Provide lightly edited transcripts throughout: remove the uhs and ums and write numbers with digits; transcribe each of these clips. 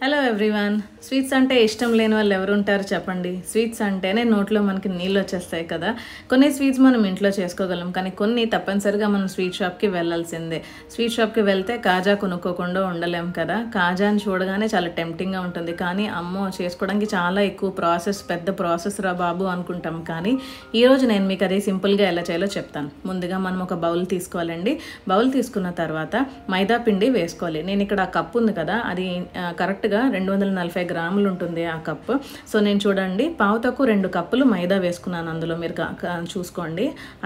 Hello everyone. Sweets అంటే ఇష్టం లేని వాళ్ళు ఎవరు ఉంటారు చెప్పండి. స్వీట్స్ అంటేనే నోట్లో మనకి నీళ్ళు వచ్చేస్తాయి కదా. కొన్ని స్వీట్స్ మనం ఇంట్లో చేసుకోగలం, కానీ కొన్ని తప్పనిసరిగా మనం స్వీట్ షాప్కి వెళ్ళాల్సిందే. స్వీట్ షాప్కి వెళ్తే కాజా కొనుక్కోకుండా ఉండలేం కదా. కాజాని చూడగానే చాలా టెంప్టింగ్గా ఉంటుంది, కానీ అమ్మో చేసుకోవడానికి చాలా ఎక్కువ ప్రాసెస్, పెద్ద ప్రాసెస్ రా బాబు అనుకుంటాం. కానీ ఈరోజు నేను మీకు అది సింపుల్గా ఎలా చేయాలో చెప్తాను. ముందుగా మనం ఒక బౌల్ తీసుకోవాలండి. బౌల్ తీసుకున్న తర్వాత మైదా పిండి వేసుకోవాలి. నేను ఇక్కడ ఆ కప్పు ఉంది కదా, అది కరెక్ట్గా 240 గ్రాములు ఉంటుంది ఆ కప్పు. సో నేను చూడండి పావుతకు 2 కప్పులు మైదా వేసుకున్నాను. అందులో మీరు చూసుకోండి,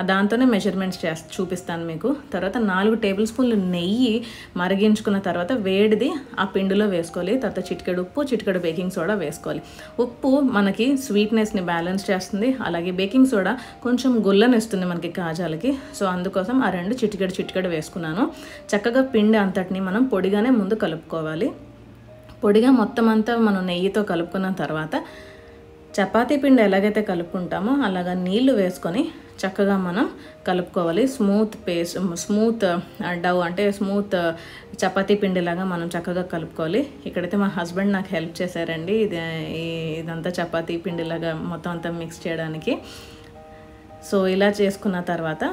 దాంతోనే మెజర్మెంట్స్ చూపిస్తాను మీకు. తర్వాత 4 టేబుల్ స్పూన్లు నెయ్యి మరిగించుకున్న తర్వాత వేడిది ఆ పిండిలో వేసుకోవాలి. తర్వాత చిటికెడు ఉప్పు, చిటికెడు బేకింగ్ సోడా వేసుకోవాలి. ఉప్పు మనకి స్వీట్నెస్ని బ్యాలెన్స్ చేస్తుంది, అలాగే బేకింగ్ సోడా కొంచెం గుల్లనిస్తుంది మనకి కాజాలకి. సో అందుకోసం ఆ 2 చిటికెడు వేసుకున్నాను. చక్కగా పిండి అంతటిని మనం పొడిగానే ముందు కలుపుకోవాలి. పొడిగా మొత్తం అంతా మనం నెయ్యితో కలుపుకున్న తర్వాత చపాతీ పిండి ఎలాగైతే కలుపుకుంటామో అలాగా నీళ్లు వేసుకొని చక్కగా మనం కలుపుకోవాలి. స్మూత్ డౌ అంటే స్మూత్ చపాతీ పిండిలాగా మనం చక్కగా కలుపుకోవాలి. ఇక్కడైతే మా హస్బెండ్ నాకు హెల్ప్ చేశారండి ఇదంతా చపాతీ పిండిలాగా మొత్తం అంతా మిక్స్ చేయడానికి. సో ఇలా చేసుకున్న తర్వాత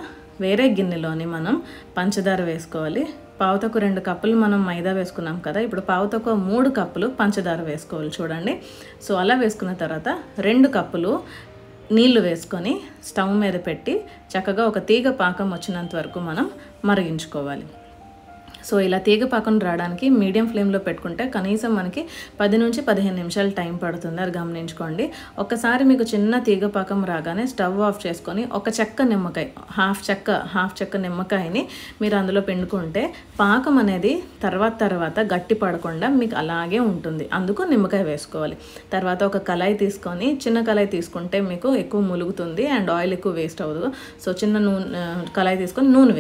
వేరే గిన్నెలోని మనం పంచదార వేసుకోవాలి. పావుతకు 2 కప్పులు మనం మైదా వేసుకున్నాం కదా, ఇప్పుడు పావుతకు 3 కప్పులు పంచదార వేసుకోవాలి చూడండి. సో అలా వేసుకున్న తర్వాత 2 కప్పులు నీళ్లు వేసుకొని స్టవ్ మీద పెట్టి చక్కగా ఒక తీగ పాకం వచ్చినంత వరకు మనం మరిగించుకోవాలి. సో ఇలా తీగ పాకం రావడానికి మీడియం ఫ్లేమ్లో పెట్టుకుంటే కనీసం మనకి 10 నుంచి 15 నిమిషాలు టైం పడుతుంది, అది గమనించుకోండి. ఒకసారి మీకు చిన్న తీగ పాకం రాగానే స్టవ్ ఆఫ్ చేసుకొని ఒక చెక్క నిమ్మకాయ, హాఫ్ చెక్క నిమ్మకాయని మీరు అందులో పిండుకుంటే పాకం అనేది తర్వాత గట్టి పడకుండా మీకు అలాగే ఉంటుంది. అందుకు నిమ్మకాయ వేసుకోవాలి. తర్వాత ఒక కళాయి తీసుకొని, చిన్న కళాయి తీసుకుంటే మీకు ఎక్కువ ములుగుతుంది అండ్ ఆయిల్ ఎక్కువ వేస్ట్ అవ్వదు. సో చిన్న కళాయి తీసుకొని నూనె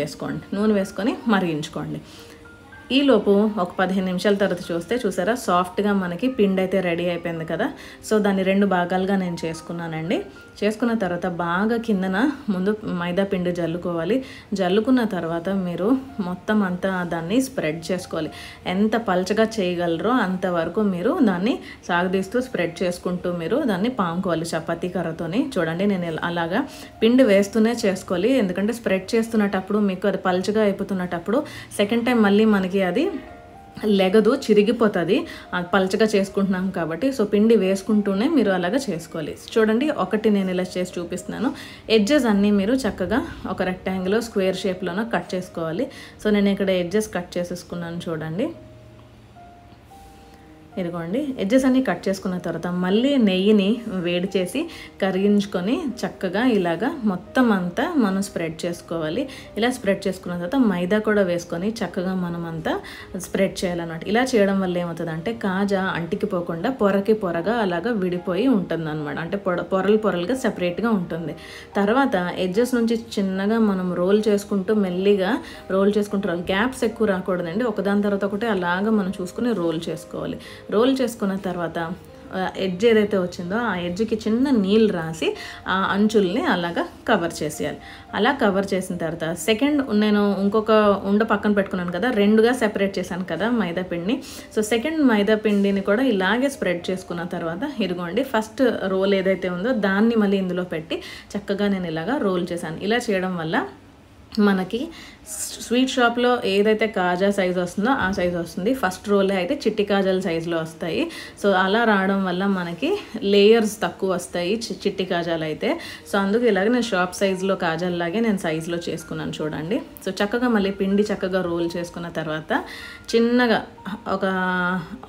వేసుకొని మరిగించుకోండి. ఈలోపు ఒక 15 నిమిషాల తర్వాత చూసారా సాఫ్ట్గా మనకి పిండి అయితే రెడీ అయిపోయింది కదా. సో దాన్ని 2 భాగాలుగా నేను చేసుకున్నానండి. చేసుకున్న తర్వాత బాగా కిందన ముందు మైదా పిండి జల్లుకోవాలి. జల్లుకున్న తర్వాత మీరు మొత్తం అంతా దాన్ని స్ప్రెడ్ చేసుకోవాలి. ఎంత పల్చగా చేయగలరో అంతవరకు మీరు దాన్ని సాగదీస్తూ స్ప్రెడ్ చేసుకుంటూ మీరు దాన్ని పాముకోవాలి చపాతీ కర్రతోని. చూడండి నేను అలాగా పిండి వేస్తూనే చేసుకోవాలి, ఎందుకంటే స్ప్రెడ్ చేస్తున్నప్పుడు మీకు అది పల్చగా అయిపోతున్నప్పుడు సెకండ్ టైం మళ్ళీ మనకి అది లెగదు, చిరిగిపోతుంది పల్చగా చేసుకుంటున్నాం కాబట్టి. సో పిండి వేసుకుంటూనే మీరు అలాగా చేసుకోవాలి. చూడండి ఒకటి నేను ఇలా చేసి చూపిస్తున్నాను. ఎడ్జెస్ అన్నీ మీరు చక్కగా ఒక రెక్టాంగిల్ స్క్వేర్ షేప్లోనో కట్ చేసుకోవాలి. సో నేను ఇక్కడ ఎడ్జెస్ కట్ చేసేసుకున్నాను చూడండి. ఇదిగోండి ఎడ్జెస్ అన్నీ కట్ చేసుకున్న తర్వాత మళ్ళీ నెయ్యిని వేడి చేసి కరిగించుకొని చక్కగా ఇలాగా మొత్తం అంతా మనం స్ప్రెడ్ చేసుకోవాలి. ఇలా స్ప్రెడ్ చేసుకున్న తర్వాత మైదా కూడా వేసుకొని చక్కగా మనం అంతా స్ప్రెడ్ చేయాలన్నమాట. ఇలా చేయడం వల్ల ఏమవుతుందంటే కాజా అంటికిపోకుండా పొరగా అలాగా విడిపోయి ఉంటుంది అనమాట. అంటే పొరలుగా సెపరేట్గా ఉంటుంది. తర్వాత ఎడ్జెస్ నుంచి చిన్నగా మనం రోల్ చేసుకుంటూ మెల్లిగా రోల్ చేసుకుంటూ గ్యాప్స్ ఎక్కువ రాకూడదండి. ఒకదాని తర్వాత ఒకటి అలాగా మనం చూసుకుని రోల్ చేసుకోవాలి. రోల్ చేసుకున్న తర్వాత ఎడ్జ్ ఏదైతే వచ్చిందో ఆ ఎడ్జ్కి చిన్న నీళ్ళు రాసి ఆ అంచుల్ని అలాగా కవర్ చేసేయాలి. అలా కవర్ చేసిన తర్వాత సెకండ్ నేను ఇంకొక ఉండ పక్కన పెట్టుకున్నాను కదా, 2గా సెపరేట్ చేశాను కదా మైదా పిండిని. సో సెకండ్ మైదా పిండిని కూడా ఇలాగే స్ప్రెడ్ చేసుకున్న తర్వాత ఇదిగోండి ఫస్ట్ రోల్ ఏదైతే ఉందో దాన్ని మళ్ళీ ఇందులో పెట్టి చక్కగా నేను ఇలాగా రోల్ చేశాను. ఇలా చేయడం వల్ల మనకి స్వీట్ షాప్లో ఏదైతే కాజా సైజు వస్తుందో ఆ సైజు వస్తుంది. ఫస్ట్ రోలే అయితే చిట్టి కాజాల సైజులో వస్తాయి. సో అలా రావడం వల్ల మనకి లేయర్స్ తక్కువ వస్తాయి చిట్టి కాజాలు అయితే. సో అందుకు ఇలాగే నేను షాప్ సైజులో కాజాలలాగే నేను సైజులో చేసుకున్నాను చూడండి. సో చక్కగా మళ్ళీ పిండి చక్కగా రోల్ చేసుకున్న తర్వాత చిన్నగా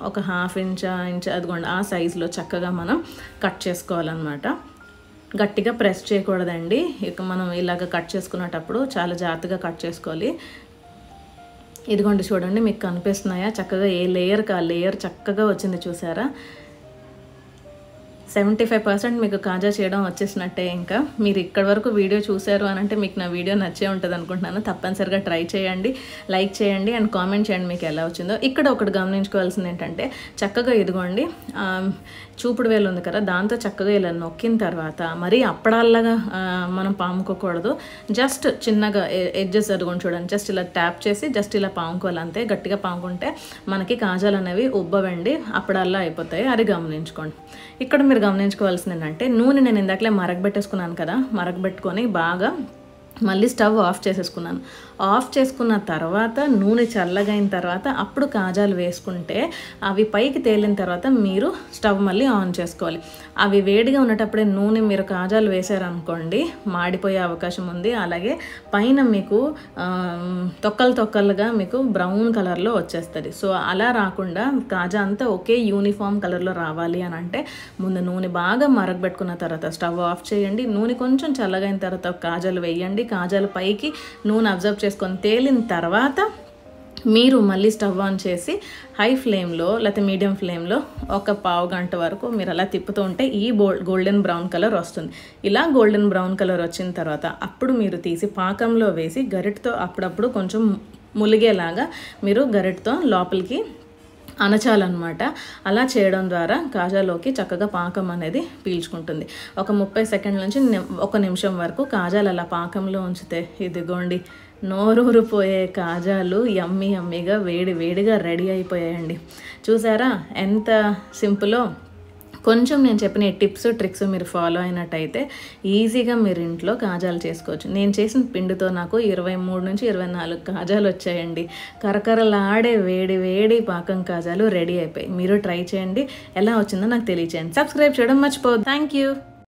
ఒక హాఫ్ ఇంచ్ అదిగోండి ఆ సైజులో చక్కగా మనం కట్ చేసుకోవాలన్నమాట. గట్టిగా ప్రెస్ చేయకూడదండి. ఇక మనం ఇలాగ కట్ చేసుకునేటప్పుడు చాలా జాగ్రత్తగా కట్ చేసుకోవాలి. ఇదిగోండి చూడండి మీకు కనిపిస్తున్నాయా చక్కగా ఏ లేయర్కి ఆ లేయర్ చక్కగా వచ్చింది చూసారా. 75% మీకు కాజా చేయడం వచ్చేసినట్టే. ఇంకా మీరు ఇక్కడి వరకు వీడియో చూశారు అని అంటే మీకు నా వీడియో నచ్చే ఉంటుంది అనుకుంటున్నాను. తప్పనిసరిగా ట్రై చేయండి, లైక్ చేయండి అండ్ కామెంట్ చేయండి మీకు ఎలా వచ్చిందో. ఇక్కడ ఒకటి గమనించుకోవాల్సింది ఏంటంటే చక్కగా ఇదిగోండి చూపుడు వేలు ఉంది కదా, దాంతో చక్కగా ఇలా నొక్కిన తర్వాత మరీ అప్పడాల్లాగా మనం పాముకోకూడదు. జస్ట్ చిన్నగా ఎడ్జెస్ అడుగుని చూడండి, జస్ట్ ఇలా ట్యాప్ చేసి జస్ట్ ఇలా పాముకోవాలి అంతే. గట్టిగా పాముకుంటే మనకి కాజాలు అనేవి ఉబ్బవండి, అప్పడాల్లా అయిపోతాయి. అది గమనించుకోండి. ఇక్కడ మీరు గమనించుకోవాల్సింది ఏంటంటే నూనె నేను ఇందాకలే మరగబెట్టేసుకున్నాను కదా, మరగబెట్టుకొని బాగా మళ్ళీ స్టవ్ ఆఫ్ చేసేసుకున్నాను. ఆఫ్ చేసుకున్న తర్వాత నూనె చల్లగైన తర్వాత అప్పుడు కాజాలు వేసుకుంటే అవి పైకి తేలిన తర్వాత మీరు స్టవ్ మళ్ళీ ఆన్ చేసుకోవాలి. అవి వేడిగా ఉన్నటప్పుడే నూనె మీరు కాజాలు వేసారనుకోండి మాడిపోయే అవకాశం ఉంది. అలాగే పైన మీకు తొక్కలుగా మీకు బ్రౌన్ కలర్లో వచ్చేస్తుంది. సో అలా రాకుండా కాజా అంతా ఒకే యూనిఫామ్ కలర్లో రావాలి అని అంటే ముందు నూనె బాగా మరగబెట్టుకున్న తర్వాత స్టవ్ ఆఫ్ చేయండి. నూనె కొంచెం చల్లగైన తర్వాత కాజాలు వేయండి. కాజాలు పైకి నూనె అబ్జర్వ్ చేసుకొని తేలిన తర్వాత మీరు మళ్ళీ స్టవ్ ఆన్ చేసి హై ఫ్లేమ్లో లేకపోతే మీడియం ఫ్లేమ్లో ఒక పావు గంట వరకు మీరు అలా తిప్పుతూ ఉంటే ఈ గోల్డెన్ బ్రౌన్ కలర్ వస్తుంది. ఇలా గోల్డెన్ బ్రౌన్ కలర్ వచ్చిన తర్వాత అప్పుడు మీరు తీసి పాకంలో వేసి గరిటతో అప్పుడప్పుడు కొంచెం ములిగేలాగా మీరు గరిటతో లోపలికి అనచాలన్నమాట. అలా చేయడం ద్వారా కాజాలోకి చక్కగా పాకం అనేది పీల్చుకుంటుంది. ఒక 30 సెకండ్ల నుంచి 1 నిమిషం వరకు కాజాలు అలా పాకంలో ఉంచితే ఇదిగోండి నోరూరిపోయే కాజాలు యమ్మీగా వేడిగా రెడీ అయిపోయాయండి. చూసారా ఎంత సింపులో. కొంచెం నేను చెప్పిన టిప్స్ ట్రిక్స్ మీరు ఫాలో అయినట్టయితే ఈజీగా మీరు ఇంట్లో కాజాలు చేసుకోవచ్చు. నేను చేసిన పిండితో నాకు 23 నుంచి 24 కాజాలు వచ్చాయండి. కరకరలాడే వేడి పాకం కాజాలు రెడీ అయిపోయి. మీరు ట్రై చేయండి, ఎలా వచ్చిందో నాకు తెలియచేయండి. సబ్స్క్రైబ్ చేయడం మర్చిపోవద్దు. Thank you.